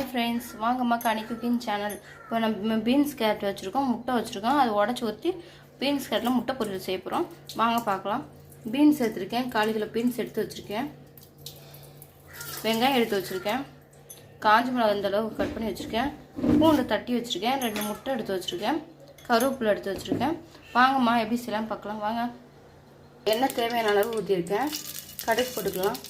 Hi friends, வாங்கம்மா கனி cooking channel. இப்போ நம்ம பீன்ஸ் கேரட் வச்சுருக்கோம், முட்டை வச்சுருக்கோம். அது உடச்சி ஊற்றி பீன்ஸ் கேரட்டில் முட்டை பொரியல் செய்ய போகிறோம். வாங்க பார்க்கலாம். பீன்ஸ் எடுத்துருக்கேன், 1/4 கிலோ பீன்ஸ் எடுத்து வச்சுருக்கேன். வெங்காயம் எடுத்து வச்சுருக்கேன். காஞ்ச மிளகாய் இந்த அளவுக்கு கட் பண்ணி வச்சுருக்கேன். பூண்டு தட்டி வச்சுருக்கேன். 2 முட்டை எடுத்து வச்சுருக்கேன். கருவேப்பிலை எடுத்து வச்சுருக்கேன். வாங்கம்மா எப்படி செய்யலாம் பார்க்கலாம் வாங்க. எண்ணெய் தேவையான அளவு ஊற்றிருக்கேன். கடுகு போட்டுக்கலாம்.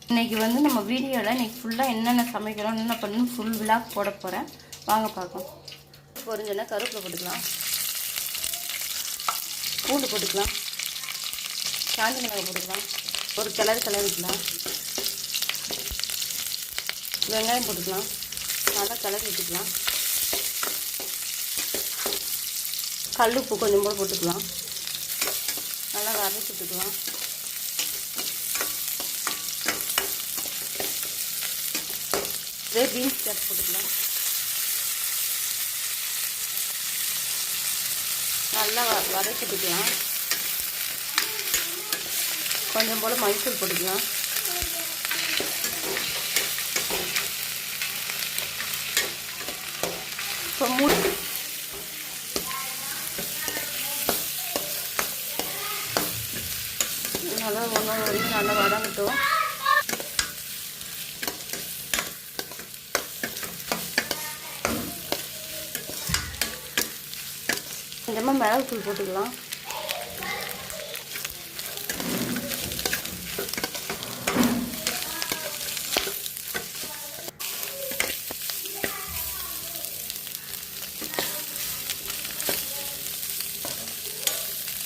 இன்றைக்கி நம்ம வீடியோவில் இன்றைக்கி ஃபுல்லாக என்னென்ன சமைக்கிறோம், என்னென்ன பண்ணணும் ஃபுல் விலாக் போட போகிறேன். வாங்க பார்க்கலாம். பொரிஞ்சோன்னா கருவேப்பிலை போட்டுக்கலாம். பூண்டு போட்டுக்கலாம். காஞ்ச மிளகாய் போட்டுக்கலாம். ஒரு கிளறிக்கலாம். வெங்காயம் போட்டுக்கலாம். நல்லா கிளறி விட்டுக்கலாம். கல் உப்பு கொஞ்சம் போல் போட்டுக்கலாம். நல்லா வரைச்சி விட்டுக்கலாம். பீன்ஸ் கேரட் போட்டுக்கலாம். நல்லா வதக்கிட்டுக்கலாம். கொஞ்சம் போல் மஞ்சள் போட்டுக்கலாம். இப்போ நல்லா ஒன்று நல்லா வதங்கட்டும். கொஞ்சமாக மிளகுத்தூள் போட்டுக்கலாம்.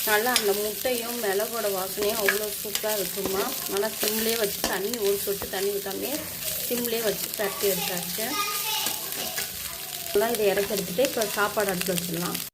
நல்லா அந்த முட்டையும் மிளகோட வாசனையும் அவ்வளோ சூப்பராக இருக்குமா. நல்லா சிம்லேயே வச்சு தண்ணி ஒரு சொட்டு தண்ணி ஊற்றாமே சிம்லேயே வச்சு பரட்டி எடுத்தாச்சு. நல்லா இதை இறக்கி எடுத்துகிட்டு இப்போ சாப்பாடு அடுத்து வச்சிடலாம்.